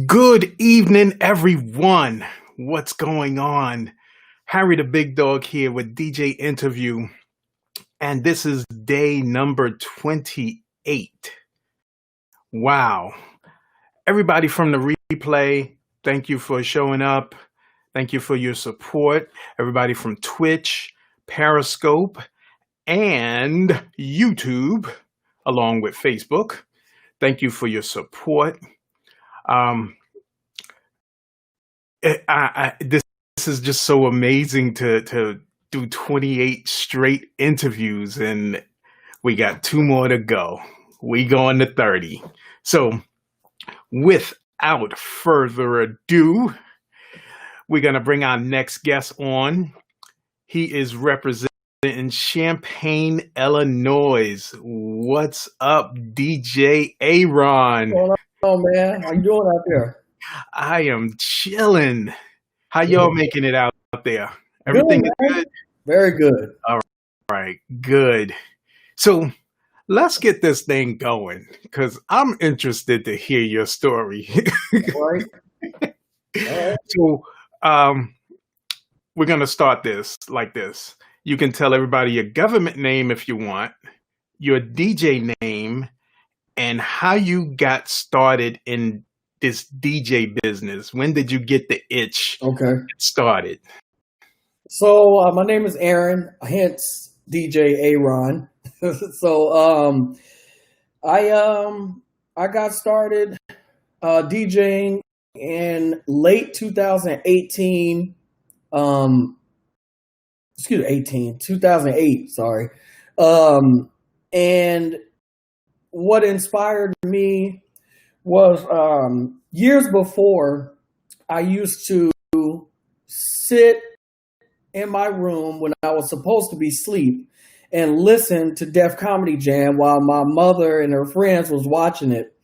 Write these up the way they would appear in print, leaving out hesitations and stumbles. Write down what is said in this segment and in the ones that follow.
Good evening, everyone. What's going on? Harry the Big Dog here with DJ Interview, and this is day number 28. Wow. Everybody from the replay, thank you for showing up. Thank you for your support. Everybody from Twitch, Periscope, and YouTube, along with Facebook, thank you for your support. This is just so amazing to do 28 straight interviews, and we got 2 more to go. We going to 30. So without further ado, we're going to bring our next guest on. He is representing Champaign, Illinois. What's up, DJ Aaron? What's going on, man? How you doing out there? I am chilling. How y'all making it out there? Everything is good? Very good. All right, good. So let's get this thing going because I'm interested to hear your story. All right. So we're going to start this like this. You can tell everybody your government name if you want, your DJ name, and how you got started in this DJ business. When did you get the itch? Okay. Started. So my name is Aaron, hence DJ Aaron. So I got started DJing in late 2018. 2008. Sorry. And what inspired me was years before, I used to sit in my room when I was supposed to be asleep and listen to Def Comedy Jam while my mother and her friends was watching it.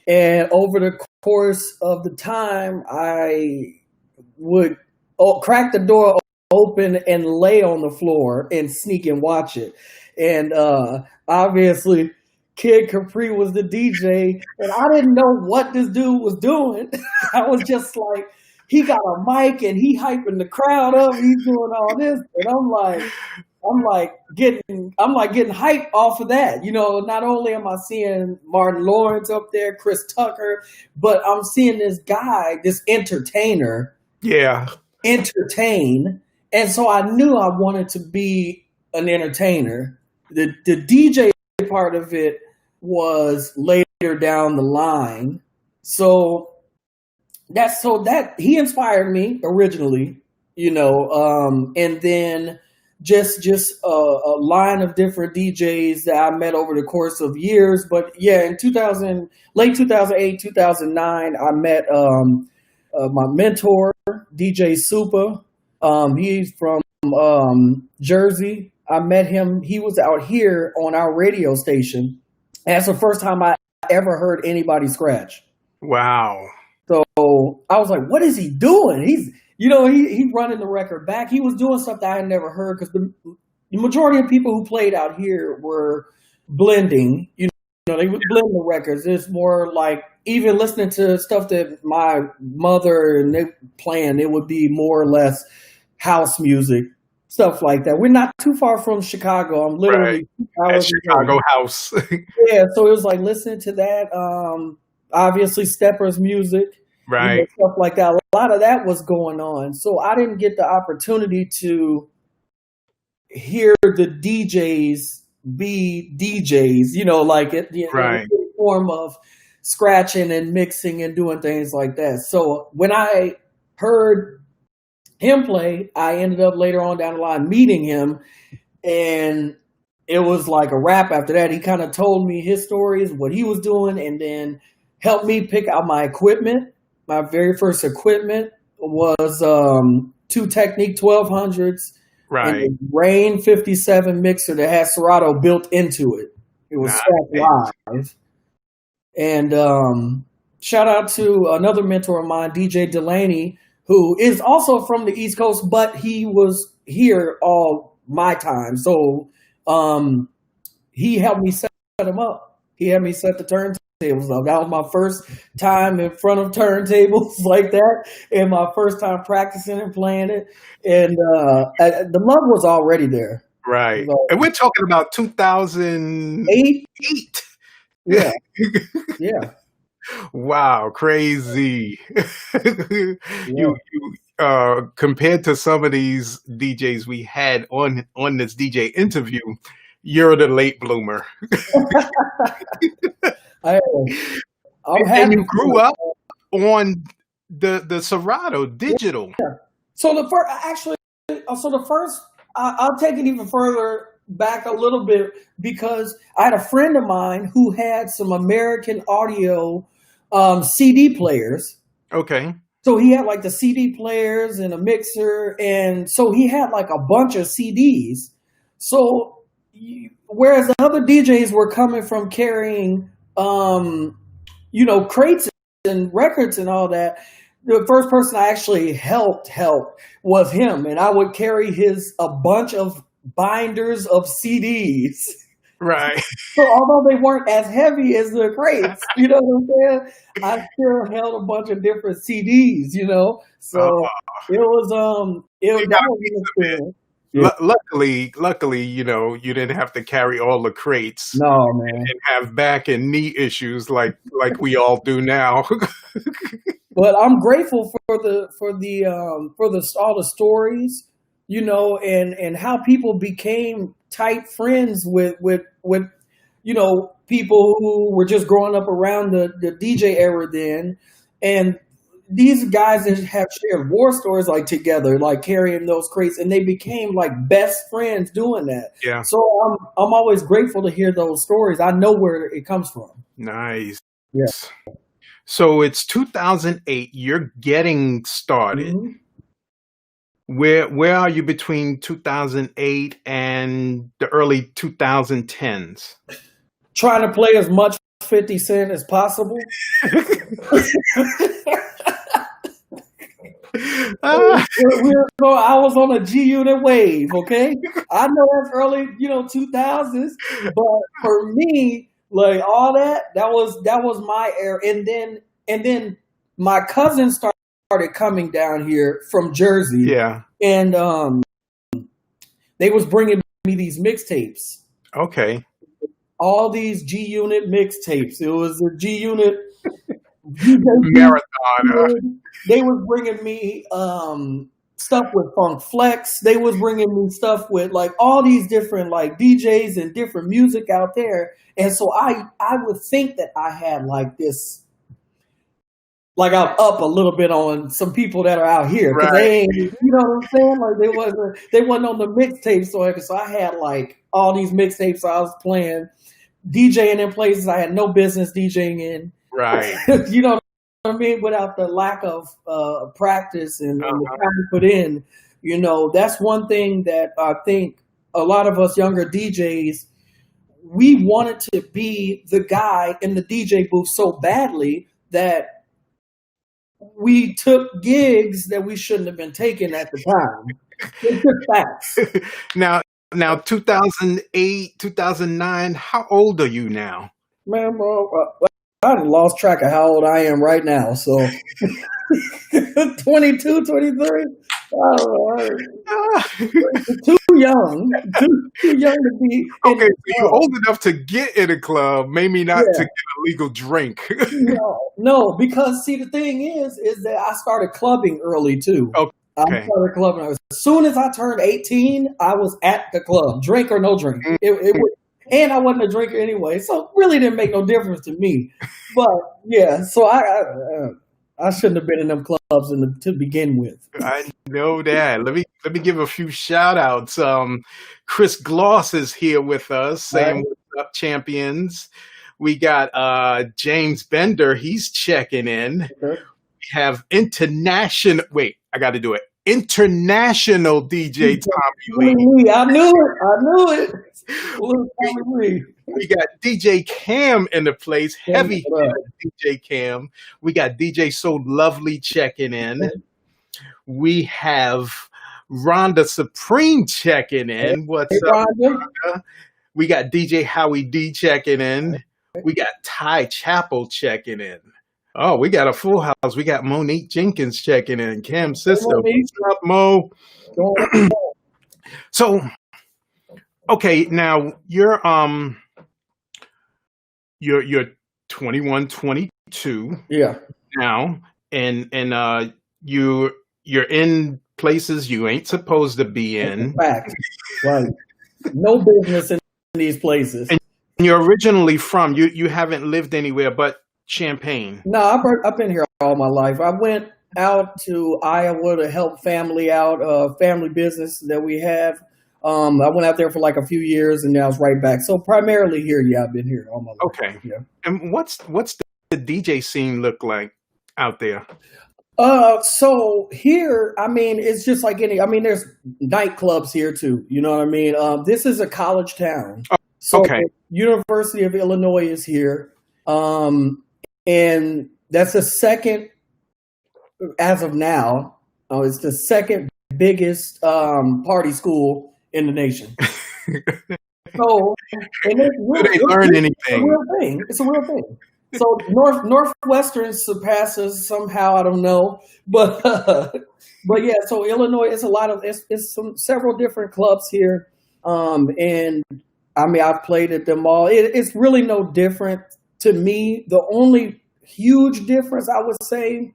And over the course of the time, I would crack the door open and lay on the floor and sneak and watch it. And obviously, Kid Capri was the DJ, and I didn't know what this dude was doing. I was just like, he got a mic and he hyping the crowd up. He's doing all this, and I'm getting hyped off of that. You know, not only am I seeing Martin Lawrence up there, Chris Tucker, but I'm seeing this guy, this entertainer, entertain. And so I knew I wanted to be an entertainer. The DJ part of it was later down the line. So that he inspired me originally, you know, and then just a line of different DJs that I met over the course of years. But yeah, in late 2008, 2009, I met my mentor, DJ Supa. He's from Jersey. I met him. He was out here on our radio station. And that's the first time I ever heard anybody scratch. Wow. So I was like, what is he doing? He's running the record back. He was doing stuff that I had never heard because the majority of people who played out here were blending. You know, they would blend the records. It's more like even listening to stuff that my mother and they playing, it would be more or less house music. Stuff like that. We're not too far from Chicago. I'm literally 2 hours Chicago house. Yeah, so it was like listening to that. Obviously, Steppers music, right? Stuff like that. A lot of that was going on. So I didn't get the opportunity to hear the DJs be DJs. You know, like it, right? In the form of scratching and mixing and doing things like that. So when I heard him play, I ended up later on down the line meeting him, and it was like a wrap after that. He kind of told me his stories, what he was doing, and then helped me pick out my equipment. My very first equipment was 2 Technique 1200s, right? And a Rain 57 mixer that had Serato built into it. It was stacked live. And shout out to another mentor of mine, DJ Delaney, who is also from the East Coast, but he was here all my time. So he helped me set him up. He had me set the up. That was my first time in front of turntables like that, and my first time practicing and playing it. And the love was already there. It Right. was And we're already talking about 2008. 8. Yeah, yeah, Wow, crazy. yeah. You compared to some of these DJs we had on this DJ interview, you're the late bloomer. I, I'm And happy you for grew it. up on the Serato digital. So the first, actually, so the first, I'll take it even further back a little bit because I had a friend of mine who had some American Audio CD players. Okay. So he had like the CD players and a mixer, and so he had like a bunch of CDs. So whereas the other DJs were coming from carrying, crates and records and all that, the first person I actually helped was him, and I would carry a bunch of binders of CDs. Right. So although they weren't as heavy as the crates, you know what I'm saying? I still held a bunch of different CDs, So Oh, it was you that got a was piece an of it. experience. Yeah. Luckily, you didn't have to carry all the crates No, man. and have back and knee issues like we all do now. But I'm grateful for all the stories, and how people became tight friends with people who were just growing up around the DJ era then, and these guys that have shared war stories like together, like carrying those crates, and they became like best friends doing that. Yeah. So I'm always grateful to hear those stories. I know where it comes from. Nice. Yeah. So it's 2008. You're getting started. Mhm. Where are you between 2008 and the early 2010s? Trying to play as much 50 Cent as possible. Ah, I was on a G Unit wave, okay? I know that's early, 2000s, but for me, like all that was my era. And then my cousins started coming down here from Jersey, yeah. and they was bringing me these mixtapes, Okay. all these G Unit mixtapes. It was a G Unit. Marathon. They was bringing me stuff with Funk Flex. They was bringing me stuff with like all these different like DJs and different music out there. And so I would think that I had like this, like I'm up a little bit on some people that are out here because Right. they ain't, you know what I'm saying? Like they wasn't on the mixtape. So I had like all these mixtapes I was playing, DJing in places I had no business DJing in. Right. You know what I mean? Without the lack of practice and the time you put in, that's one thing that I think a lot of us younger DJs, we wanted to be the guy in the DJ booth so badly that we took gigs that we shouldn't have been taking at the time. It's just facts. Now 2008, 2009, how old are you now? Man, bro, I lost track of how old I am right now. So 22, 23. Too young. Too young to be. Okay, so you're old enough to get in a club, maybe not Yeah. to get a legal drink. No, because see, the thing is that I started clubbing early too. Okay. I started clubbing. As soon as I turned 18, I was at the club, drink or no drink. And I wasn't a drinker anyway, so it really didn't make no difference to me. But yeah, so I shouldn't have been in them clubs to begin with. I know that. Let me give a few shout outs. Chris Gloss is here with us saying, Right. "What's up, champions?" We got James Bender, he's checking in. Okay. We have international DJ Tommy Lee. I knew it. Little Tommy Lee. We got DJ Cam in the place, heavy What up? DJ Cam. We got DJ So Lovely checking in. We have Rhonda Supreme checking in. What's Hey, up, Rhonda. Rhonda? We got DJ Howie D checking in. We got Ty Chapel checking in. Oh, we got a full house. We got Monique Jenkins checking in. Cam's sister. What's up, Mo? So, okay, now you're 21, 22 Yeah. now, and you're in places you ain't supposed to be in. Fact. Right. No business in these places. And you're originally from, you haven't lived anywhere but Champaign. No, I've been here all my life. I went out to Iowa to help family out, family business that we have. I went out there for like a few years and now I was right back. So primarily here, yeah, I've been here all my life. Okay. Yeah. And what's the DJ scene look like out there? So here, I mean, it's just like there's nightclubs here too. You know what I mean? This is a college town. So okay. University of Illinois is here. And that's the second, as of now, it's the second biggest party school in the nation. So, and they learn anything? It's a real thing. It's a real thing. So Northwestern surpasses somehow, I don't know, but yeah. So Illinois is several different clubs here, and I mean I've played at them all. It's really no different to me. The only huge difference I would say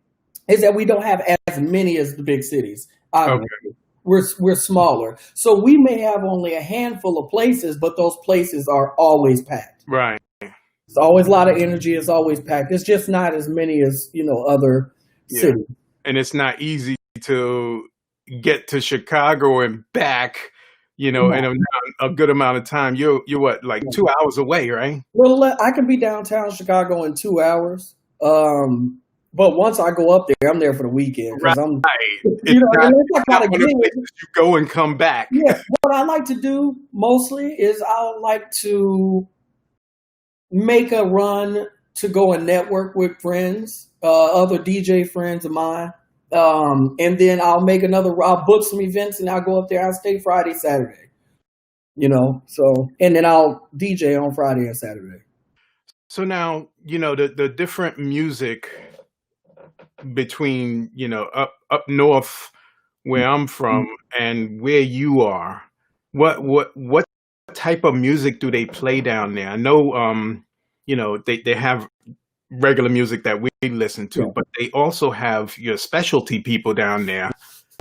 is that we don't have as many as the big cities. Obviously. Okay. We're smaller, so we may have only a handful of places, but those places are always packed. Right. It's always a lot of energy. It's always packed. It's just not as many as other cities. And it's not easy to get to Chicago and back. In a good amount of time. You're what, like 2 hours away, right? Well, I can be downtown Chicago in 2 hours. But once I go up there, I'm there for the weekend. Right. You go and come back. Yeah. What I like to do mostly is I like to make a run to go and network with friends, other DJ friends of mine. And then I'll book some events and I'll go up there. I'll stay Friday, Saturday, and then I'll DJ on Friday and Saturday. So now, the different music between, up north where I'm from and where you are, what type of music do they play down there? I know, they have regular music that we listen to, but they also have your specialty people down there.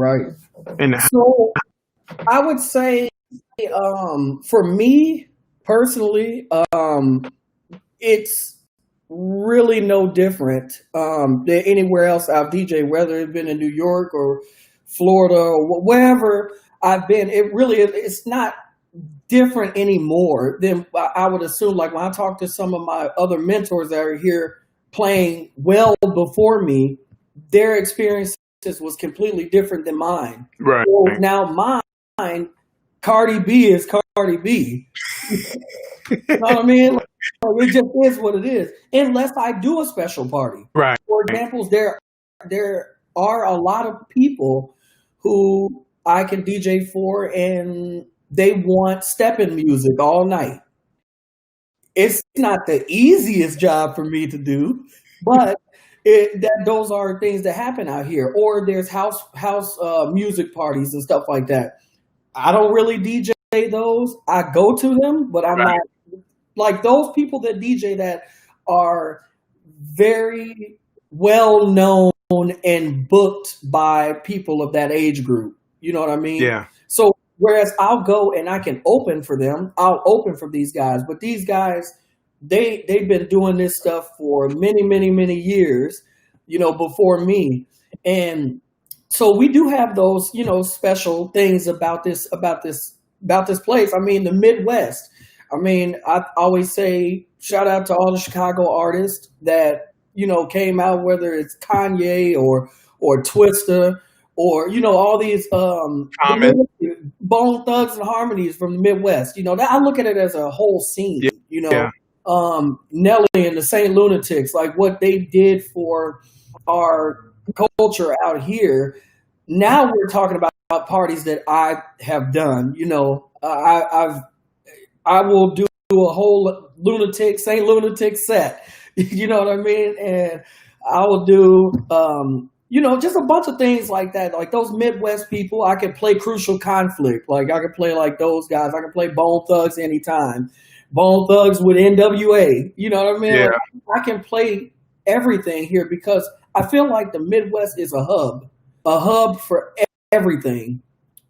Right. And so I would say, for me personally, it's really no different than anywhere else I've DJed, whether it's been in New York or Florida or wherever I've been. It's not different anymore than I would assume. Like when I talk to some of my other mentors that are here playing well before me, their experiences was completely different than mine. Right. So now mine, Cardi B is Cardi B. You know what I mean? It just is what it is. Unless I do a special party. Right. For example, there are a lot of people who I can DJ for and they want stepping music all night. It's not the easiest job for me to do, but those are things that happen out here. Or there's house music parties and stuff like that. I don't really DJ those. I go to them, but I'm not like those people that DJ that are very well known and booked by people of that age group. You know what I mean? Yeah. So whereas I'll go and I can open for them, I'll open for these guys. But these guys, they've been doing this stuff for many, many, many years, before me. And so we do have those, special things about this place. I mean, the Midwest. I mean, I always say shout out to all the Chicago artists that, came out, whether it's Kanye or Twista or, all these Bone Thugs and Harmonies from the Midwest. I look at it as a whole scene, Nelly and the Saint Lunatics, like what they did for our culture out here. Now we're talking about parties that I have done. I will do a whole Saint Lunatic set. You know what I mean? And I would do, just a bunch of things like that. Like those Midwest people, I could play Crucial Conflict. Like I could play like those guys. I could play Bone Thugs anytime. Bone Thugs with NWA. You know what I mean? Yeah. Like, I can play everything here because I feel like the Midwest is a hub for everything.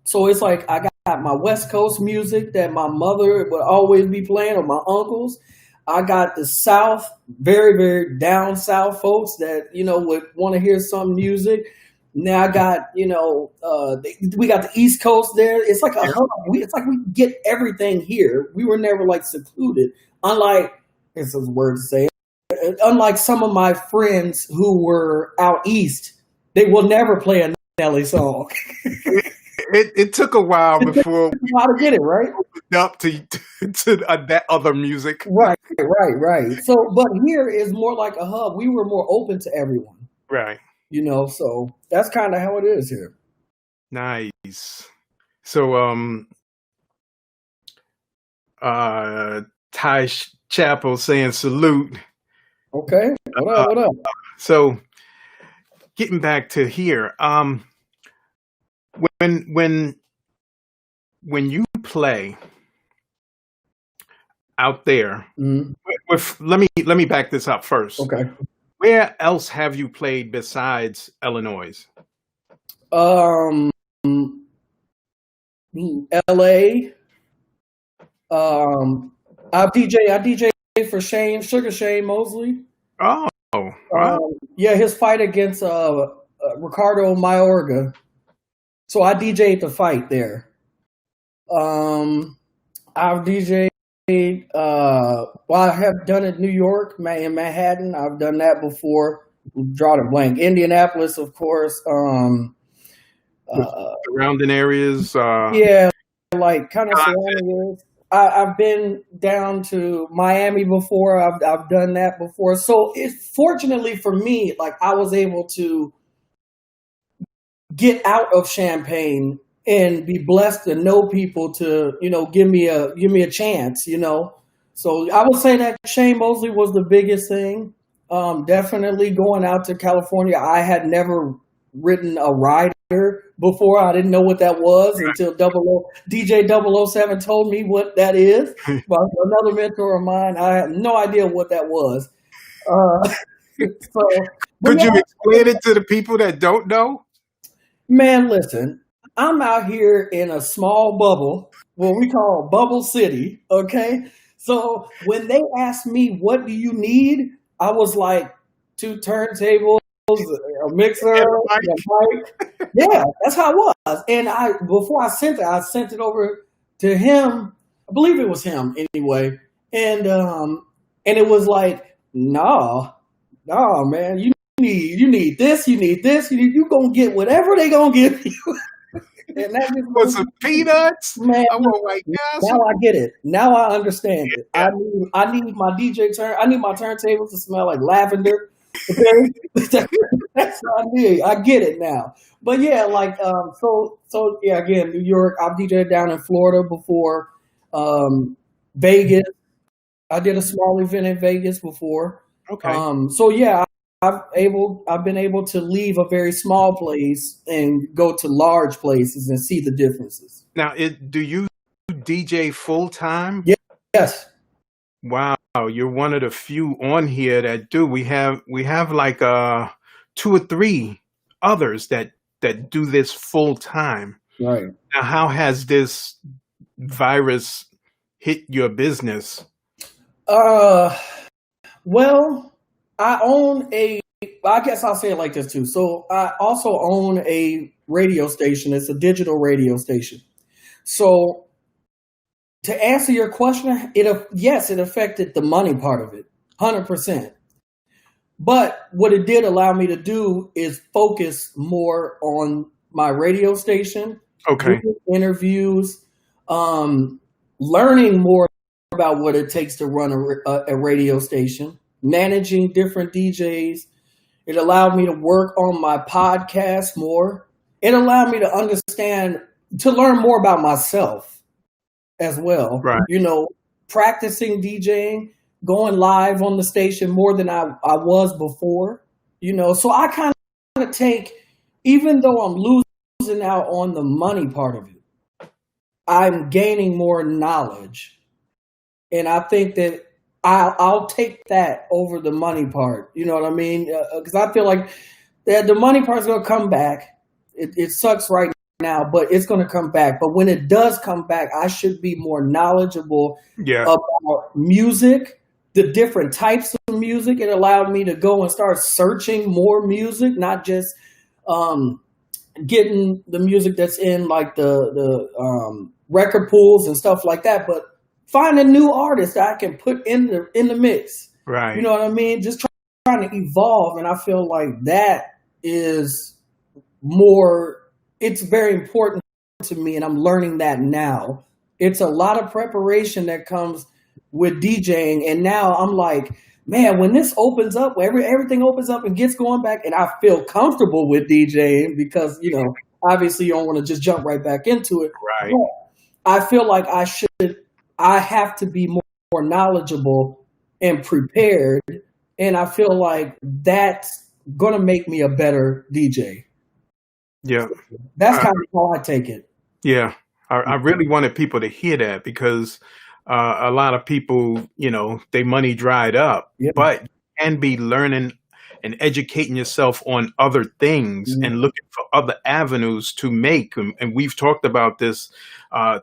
So it's like I got my West Coast music that my mother would always be playing, or my uncles. I got the South, very, very down South folks that, would want to hear some music. Now I got, we got the East Coast there. It's like a hub. It's like we get everything here. We were never like secluded. Unlike, this is a word to say, unlike some of my friends who were out East, they will never play a Nelly song. It took a while before we how to get it right opened up to that other music. Right. So, but here is more like a hub. We were more open to everyone, Right. So that's kind of how it is here. Nice. So, Ty Chapel saying salute. Okay. What up? So, getting back to here, when you play out there, let me back this up first. Okay. Where else have you played besides Illinois? LA. I DJ for Sugar Shane Mosley. Oh, wow. Yeah, his fight against Ricardo Mayorga. So I DJ'd the fight there. I've DJ'd. I have done it in New York, in Manhattan. I've done that before. Draw a blank. Indianapolis, of course. Surrounding areas. Yeah, like kind of surrounding areas. I've been down to Miami before. I've done that before. So fortunately for me, like I was able to get out of Champaign and be blessed to know people to, give me a chance, So I would say that Shane Mosley was the biggest thing. Definitely going out to California. I had never ridden a rider before. I didn't know what that was until DJ 007 told me what that is. But another mentor of mine, I had no idea what that was. Could you explain it to the people that don't know? Man, listen, I'm out here in a small bubble, what we call Bubble City, okay? So when they asked me, what do you need? I was like, 2 turntables, a mixer, a mic. Yeah, that's how it was. And before I sent it over to him. I believe it was him anyway. And it was like, no, man, you need this, you gonna get whatever they gonna give you. And that just was some peanuts. Man, I want white gas. now I get it. Now I understand it. I need my I need my turntables to smell like lavender. Okay? That's what I need. I get it now. But yeah, like so yeah, again, New York. I've DJed down in Florida before. Vegas. I did a small event in Vegas before. Okay. So yeah, I've been able to leave a very small place and go to large places and see the differences. Now, do you DJ full time? Yes. Wow, you're one of the few on here that do. We have like 2 or 3 others that do this full time. Right. Now, how has this virus hit your business? Well, I guess I'll say it like this too. So I also own a radio station. It's a digital radio station. So to answer your question, yes, it affected the money part of it, 100%. But what it did allow me to do is focus more on my radio station, Okay. interviews, learning more about what it takes to run a radio station, managing different DJs. It allowed me to work on my podcast more. It allowed me to learn more about myself as well. Right. practicing DJing, going live on the station more than I was before. So I kind of take, even though I'm losing out on the money part of it, I'm gaining more knowledge. And I think that I'll take that over the money part. You know what I mean? Because I feel like the money part's going to come back. It sucks right now, but it's going to come back. But when it does come back, I should be more knowledgeable about music, the different types of music. It allowed me to go and start searching more music, not just getting the music that's in like the record pools and stuff like that, but finding new artists that I can put in the mix. Right. You know what I mean? Just trying to evolve, and I feel like that is more. It's very important to me, and I'm learning that now. It's a lot of preparation that comes with DJing, and now I'm like, man, when this opens up, everything opens up and gets going back, and I feel comfortable with DJing because, obviously you don't want to just jump right back into it. Right. But I feel like I have to be more knowledgeable and prepared, and I feel like that's going to make me a better DJ. Yeah. That's kind of how I take it. Yeah. I really wanted people to hear that because a lot of people, their money dried up, but you can be learning and educating yourself on other things and looking for other avenues to make. And we've talked about this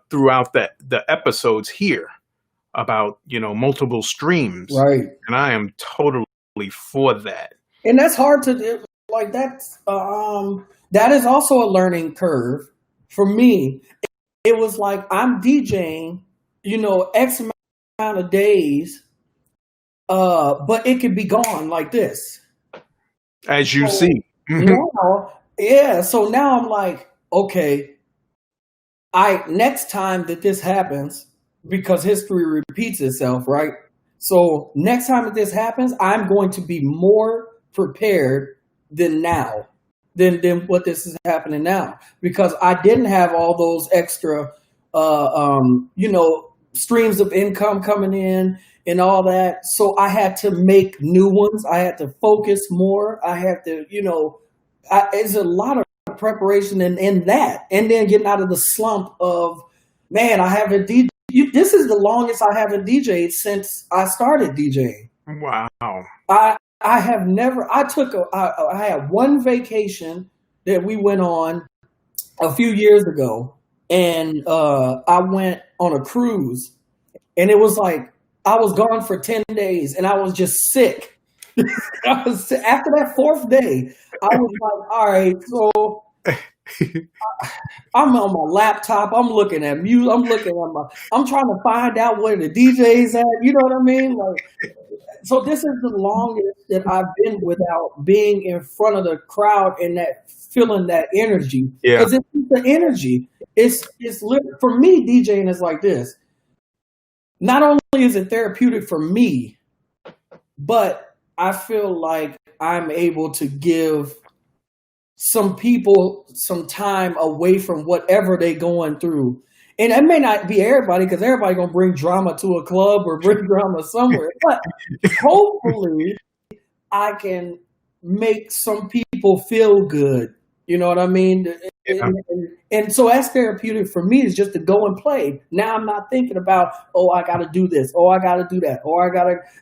throughout the episodes here about, multiple streams. Right. And I am totally for that. And that's hard to do. Like that is also a learning curve for me. It was like I'm DJing, X amount of days, but it could be gone like this. As you see. So now I'm like, okay, next time that this happens, because history repeats itself, right? So next time that this happens, I'm going to be more prepared than what this is happening now, because I didn't have all those extra, streams of income coming in and all that. So I had to make new ones. I had to focus more. I had to, it's a lot of preparation in that. And then getting out of the slump of, man, I haven't DJed. This is the longest I haven't DJed since I started DJing. Wow. I have never, I had one vacation that we went on a few years ago, and I went on a cruise, and it was like, I was gone for 10 days and I was just sick. After that fourth day, I was like, all right, so I'm on my laptop. I'm looking at music. I'm trying to find out where the DJ's at. You know what I mean? Like, so this is the longest that I've been without being in front of the crowd and feeling that energy. Yeah. Because it's the energy. It's for me, DJing is like this. Not only is it therapeutic for me, but I feel like I'm able to give some people some time away from whatever they going through. And it may not be everybody, because everybody going to bring drama to a club or bring drama somewhere. But hopefully I can make some people feel good. You know what I mean? Yeah. And so that's therapeutic for me, is just to go and play. Now I'm not thinking about, oh, I got to do this. Oh, I got to do that. Or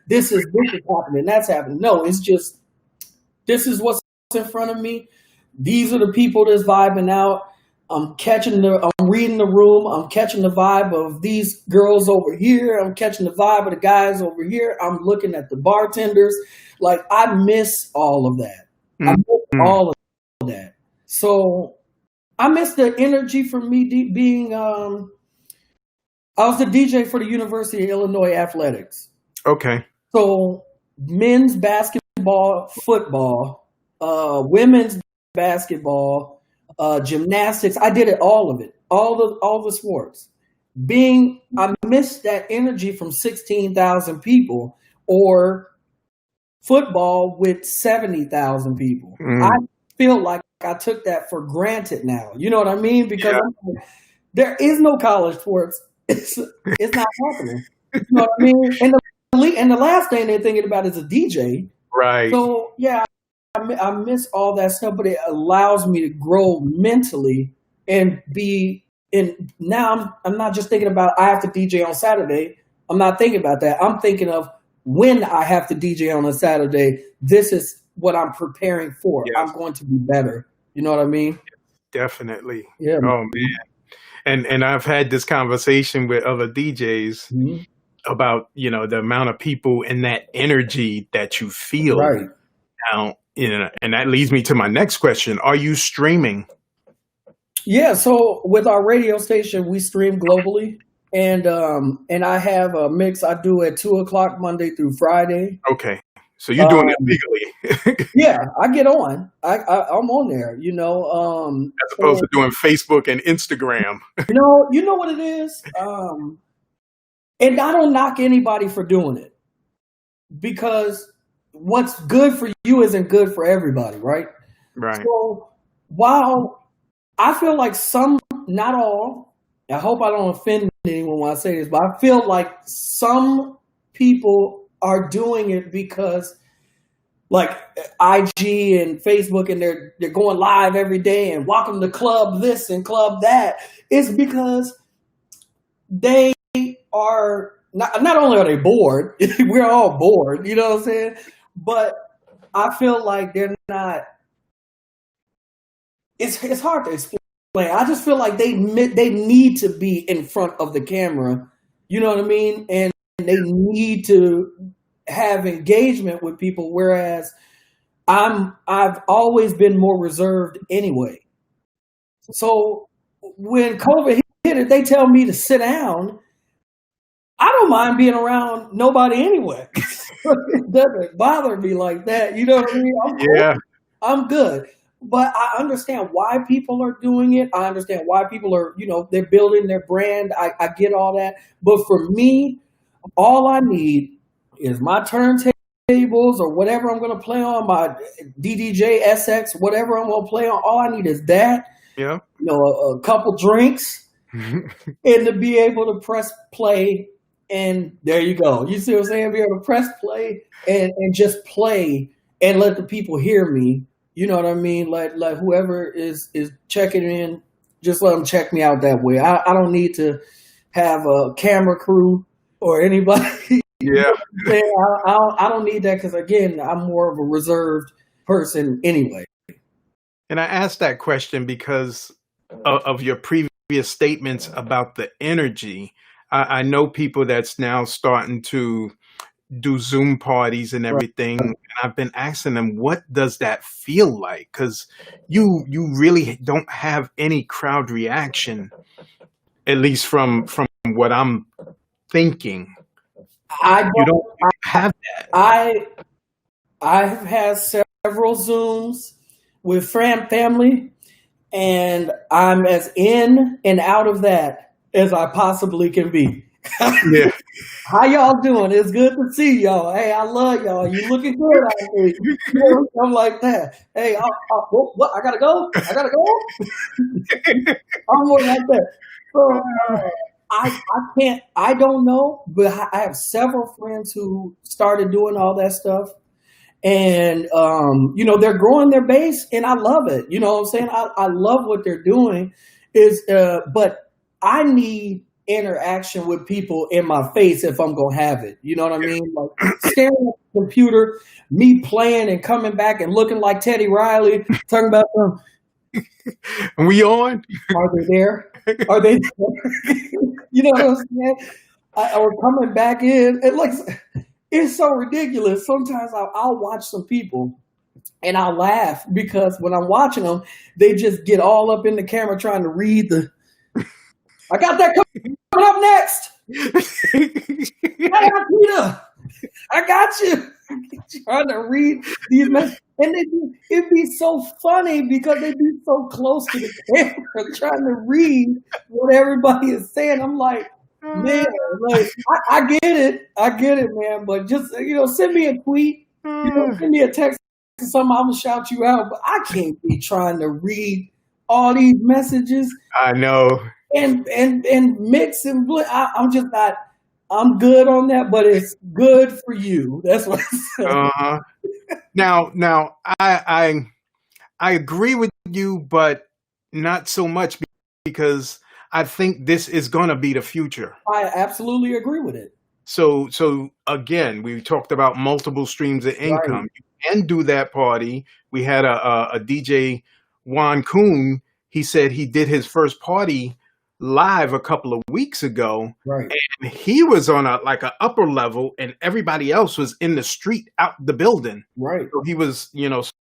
this is happening. That's happening. No, it's just, this is what's in front of me. These are the people that's vibing out. I'm reading the room. I'm catching the vibe of these girls over here. I'm catching the vibe of the guys over here. I'm looking at the bartenders. Like, I miss all of that. I miss all of that. So I miss the energy for me being, I was the DJ for the University of Illinois Athletics. Okay. So men's basketball, football, women's basketball, gymnastics. I did all of it, all the sports. I missed that energy from 16,000 people, or football with 70,000 people. I feel like I took that for granted now. You know what I mean? Because there is no college sports. It's not happening. You know what I mean? And the last thing they're thinking about is a DJ. Right. So yeah, I miss all that stuff, but it allows me to grow mentally and be. And now I'm not just thinking about I have to DJ on Saturday. I'm not thinking about that. I'm thinking of when I have to DJ on a Saturday. This is what I'm preparing for. Yes. I'm going to be better. You know what I mean? Definitely. Yeah. Oh man. And I've had this conversation with other DJs Mhm. about, the amount of people and that energy that you feel Right. now, and that leads me to my next question. Are you streaming? Yeah. So with our radio station, we stream globally, and I have a mix I do at 2:00 Monday through Friday. Okay. So you're doing it legally Yeah, I get on. I'm on there. as opposed to doing Facebook and Instagram. You know what it is. And I don't knock anybody for doing it because what's good for you isn't good for everybody, right? Right. So while I feel like some, not all, I hope I don't offend anyone when I say this, but I feel like some people are doing it because like IG and Facebook and they're going live every day and welcome to club this and club that. It's because they are not only are they bored, we're all bored, you know what I'm saying? But I feel like they're not. It's hard to explain. I just feel like they need to be in front of the camera, you know what I mean? And they need to have engagement with people, whereas I've always been more reserved anyway. So when COVID hit it, they tell me to sit down. I don't mind being around nobody anyway. It doesn't bother me like that. You know what I mean? Yeah. I'm good. But I understand why people are doing it. I understand why people are, they're building their brand. I get all that. But for me, all I need is my turntables or whatever I'm going to play on, my DDJ SX, whatever I'm going to play on. All I need is that, Yeah. a couple drinks, and to be able to press play. And there you go. You see what I'm saying? Be able to press play and just play and let the people hear me. You know what I mean? Like whoever is checking in, just let them check me out that way. I don't need to have a camera crew or anybody. Yeah. I don't need that because, again, I'm more of a reserved person anyway. And I asked that question because of your previous statements about the energy. I know people that's now starting to do Zoom parties and everything. And I've been asking them, what does that feel like? Because you really don't have any crowd reaction, at least from what I'm thinking. You don't have that. I have had several Zooms with family, and I'm as in and out of that as I possibly can be. Yeah. How y'all doing? It's good to see y'all. Hey, I love y'all. You looking good out there. I'm like that. Hey, what? I gotta go. I'm more like that. So I can't. I don't know, but I have several friends who started doing all that stuff, and they're growing their base, and I love it. You know what I'm saying? I love what they're doing. But I need interaction with people in my face if I'm gonna have it. You know what I mean? Like staring at the computer, me playing and coming back and looking like Teddy Riley, talking about Are we on? Are they there? Are they there? You know what I'm saying? Or coming back in. It's so ridiculous. Sometimes I'll watch some people and I'll laugh because when I'm watching them, they just get all up in the camera trying to read I got that coming up next. Hey, Peter, I got you. Trying to read these messages. And it'd be so funny because they'd be so close to the camera trying to read what everybody is saying. I'm like, man, I get it, man. But just, send me a tweet, send me a text or something, I'm going to shout you out. But I can't be trying to read all these messages. I know. And mix and blend. I'm just not. I'm good on that, but it's good for you. That's what I said. Uh-huh. Now, I agree with you, but not so much because I think this is going to be the future. I absolutely agree with it. So again, we talked about multiple streams of Right, income. You can do that party. We had a DJ, Juan Kuhn. He said he did his first party live a couple of weeks ago. right, He was on a like an upper level, and everybody else was in the street out the building. right. So he was,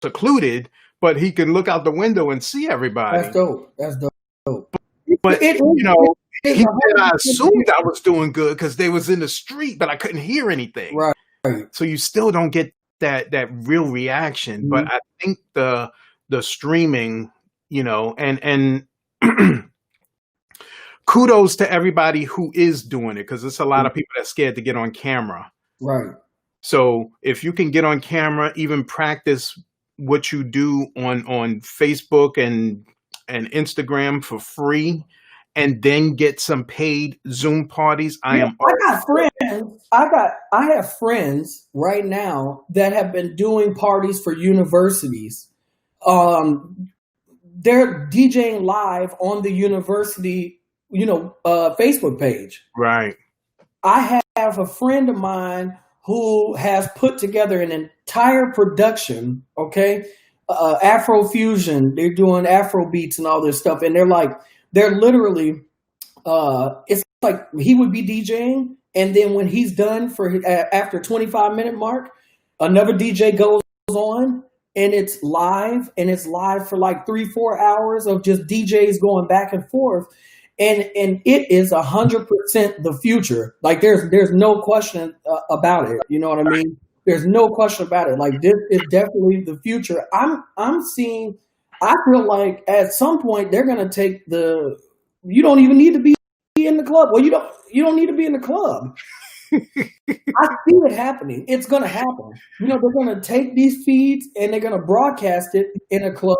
secluded, but he could look out the window and see That's everybody. dope. That's dope. But It is he said I 100% assumed I was doing good because they was in the street, but I couldn't hear anything. right. So you still don't get that real reaction. But Mhm. I think the streaming, and kudos to everybody who is doing it because there's a lot of people that's scared to get on camera. Right, So if you can get on camera, even practice what you do on Facebook and Instagram for free, and then get some paid Zoom parties, I yeah, am all I got for it. friends. I have friends right now that have been doing parties for universities. Um, they're DJing live on the university, Facebook page. Right. I have a friend of mine who has put together an entire production, okay? Afrofusion. They're doing Afro beats and all this stuff. And they're literally, it's like he would be DJing. And then when he's done after 25-minute mark, another DJ goes on and it's live, and it's live for like 3-4 hours of just DJs going back and forth. And it is 100% the future. Like there's no question about it. You know what I mean? There's no question about it. Like this is definitely the future. I'm seeing. I feel like at some point they're gonna take you don't even need to be in the club. Well, you don't need to be in the club. I see it happening. It's gonna happen. They're gonna take these feeds and they're gonna broadcast it in a club.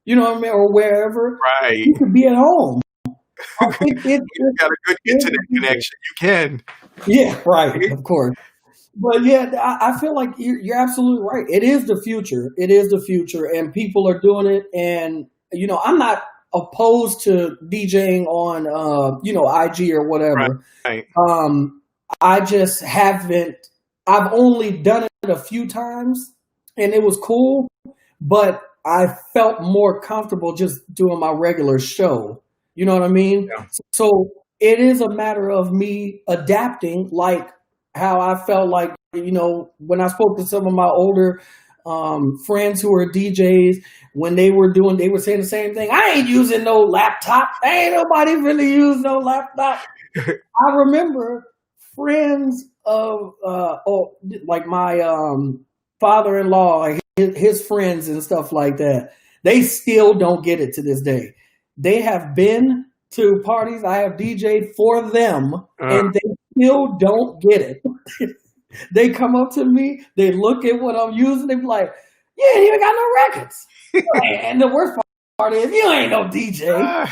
You know what I mean, or wherever. Right. You could be at home. I think You got a good internet connection. You can. Yeah, right, of course. But yeah, I feel like you're absolutely right. It is the future. It is the future, and people are doing it. And I'm not opposed to DJing on IG or whatever. Right. I just haven't. I've only done it a few times, and it was cool. But I felt more comfortable just doing my regular show. You know what I mean? Yeah. So it is a matter of me adapting, like how I felt like, when I spoke to some of my older friends who are DJs, when they were saying the same thing. I ain't using no laptop. Ain't nobody really use no laptop. I remember friends of, like my father-in-law, like his friends and stuff like that. They still don't get it to this day. They have been to parties I have DJ'd for them, and they still don't get it. They come up to me, they look at what I'm using, they be like, "You ain't even got no records." And the worst part is, you ain't no DJ.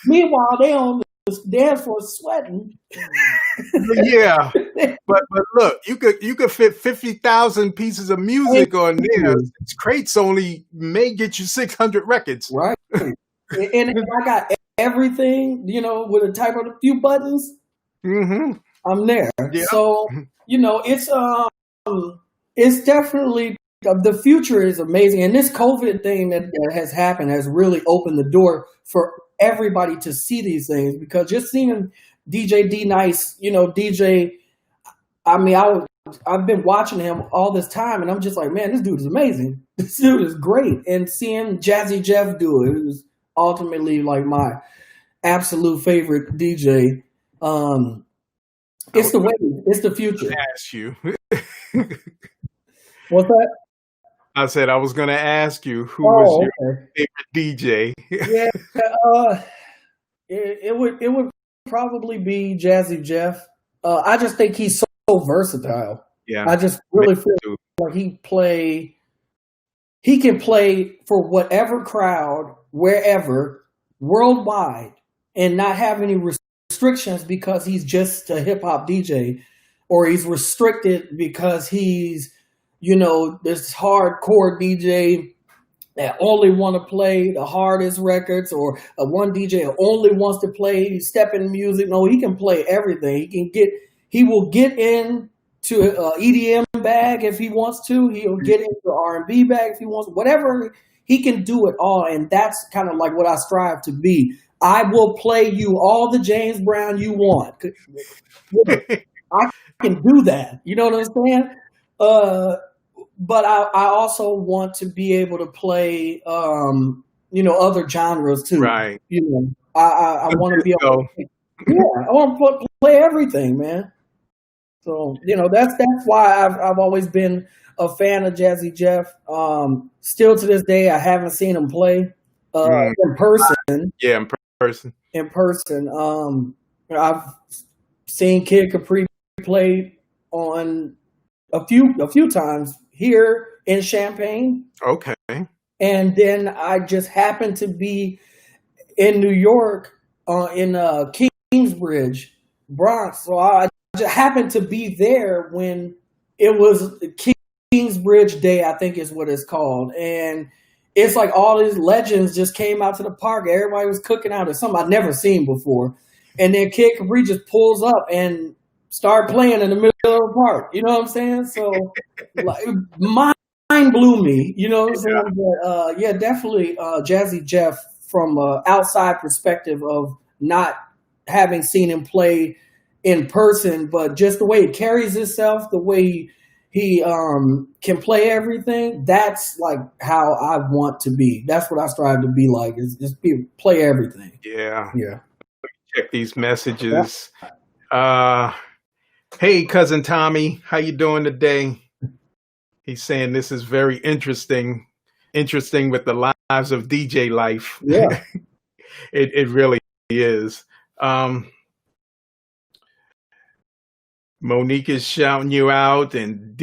Meanwhile, they on the dance floor sweating. Yeah, but look, you could fit 50,000 pieces of music on there. Crates only may get you 600 records. Right. And if I got everything, with a type of a few buttons, I'm there. Yeah. So, it's definitely, the future is amazing. And this COVID thing that has happened has really opened the door for everybody to see these things, because just seeing DJ D-Nice, DJ, I mean, I've been watching him all this time, and I'm just like, man, this dude is amazing. This dude is great. And seeing Jazzy Jeff do it was ultimately like my absolute favorite DJ. It's the way. It's the future. Ask you. What's that? I said I was going to ask you who was your favorite DJ. Yeah, it would probably be Jazzy Jeff. I just think he's so versatile. Yeah, I just really feel like he can play for whatever crowd, wherever, worldwide, and not have any restrictions because he's just a hip hop DJ, or he's restricted because he's, this hardcore DJ that only want to play the hardest records, or a one DJ who only wants to play stepping music. No, he can play everything. He will get in to a EDM bag if he wants to. He'll get into R&B bag if he wants. Whatever, he can do it all, and that's kind of like what I strive to be. I will play you all the James Brown you want. I can do that. You know what I'm saying? But I also want to be able to play, other genres too. Right. I want to be able to I want to play everything, man. So, that's why I've always been a fan of Jazzy Jeff. Still to this day, I haven't seen him play in person. Yeah, in person. In person. I've seen Kid Capri play on a few times here in Champaign. Okay. And then I just happened to be in New York in Kingsbridge, Bronx. So I just happened to be there when it was Kingsbridge Day, I think is what it's called. And it's like all these legends just came out to the park. Everybody was cooking out. It's something I'd never seen before. And then Kid Capri just pulls up and start playing in the middle of the park. You know what I'm saying? So mind blew me. You know what I'm saying? But, definitely Jazzy Jeff from an outside perspective of not having seen him play in person, but just the way he carries himself, the way he can play everything. That's like how I want to be. That's what I strive to be like, is just play everything. Yeah. Yeah. Check these messages. Yeah. Hey, cousin Tommy, how you doing today? He's saying this is very interesting with the lives of DJ life. Yeah. It really is. Monique is shouting you out, and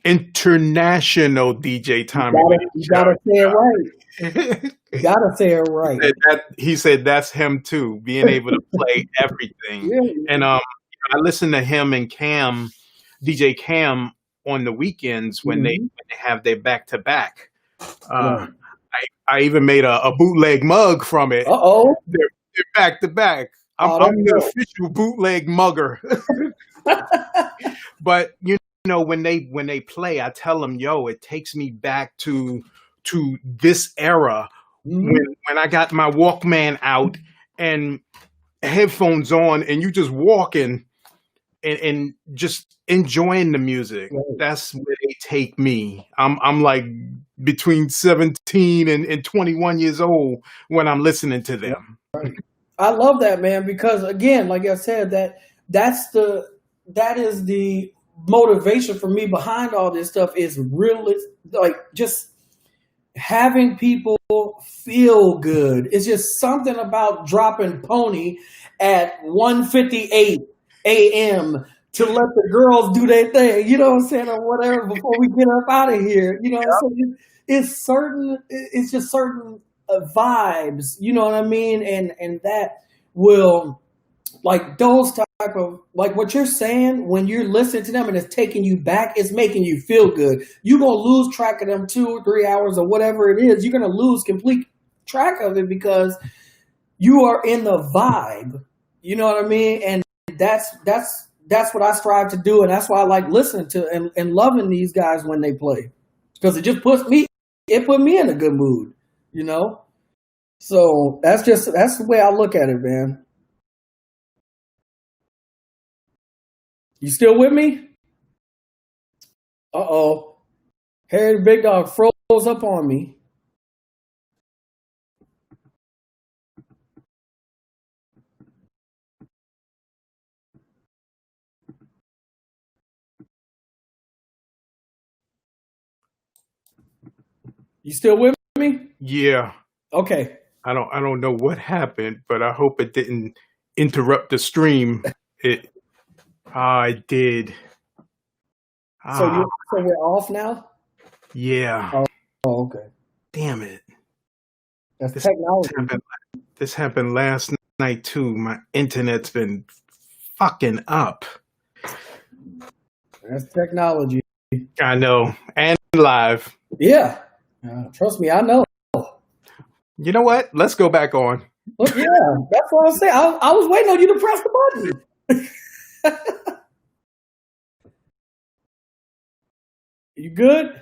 international DJ Tommy. You gotta say it right. You gotta say it right. He said that's him too, being able to play everything. Yeah. And I listen to him and Cam, DJ Cam, on the weekends when they have their back-to-back. I even made a bootleg mug from it. Uh-oh. They're back-to-back. I'm the official bootleg mugger. But when they play, I tell them, it takes me back to this era when I got my Walkman out and headphones on, and you just walking and just enjoying the music. Right. That's where they take me. I'm like between 17 and 21 years old when I'm listening to them. Right. I love that, man, because again, like I said, that is the motivation for me behind all this stuff, is really like just having people feel good. It's just something about dropping Pony at 1:58 a.m. to let the girls do their thing, you know what I'm saying, or whatever, before we get up out of here. So it's just certain vibes, you know what I mean? And that will, like, those type of, like what you're saying, when you're listening to them and it's taking you back, it's making you feel good. You're going to lose track of them 2 or 3 hours or whatever it is. You're going to lose complete track of it because you are in the vibe. You know what I mean? And that's what I strive to do. And that's why I like listening to and loving these guys when they play, because it just put me in a good mood, So that's the way I look at it, man. You still with me? Uh-oh. Harry the Big Dog froze up on me. You still with me? Yeah. Okay. I don't know what happened, but I hope it didn't interrupt the stream. It did. So we're off now? Yeah. Oh, okay. Damn it. That's technology. This happened last night too. My internet's been fucking up. That's technology. I know. And live. Yeah. Trust me, I know. You know what? Let's go back on. Look, yeah, that's what I was saying. I was waiting on you to press the button. You good?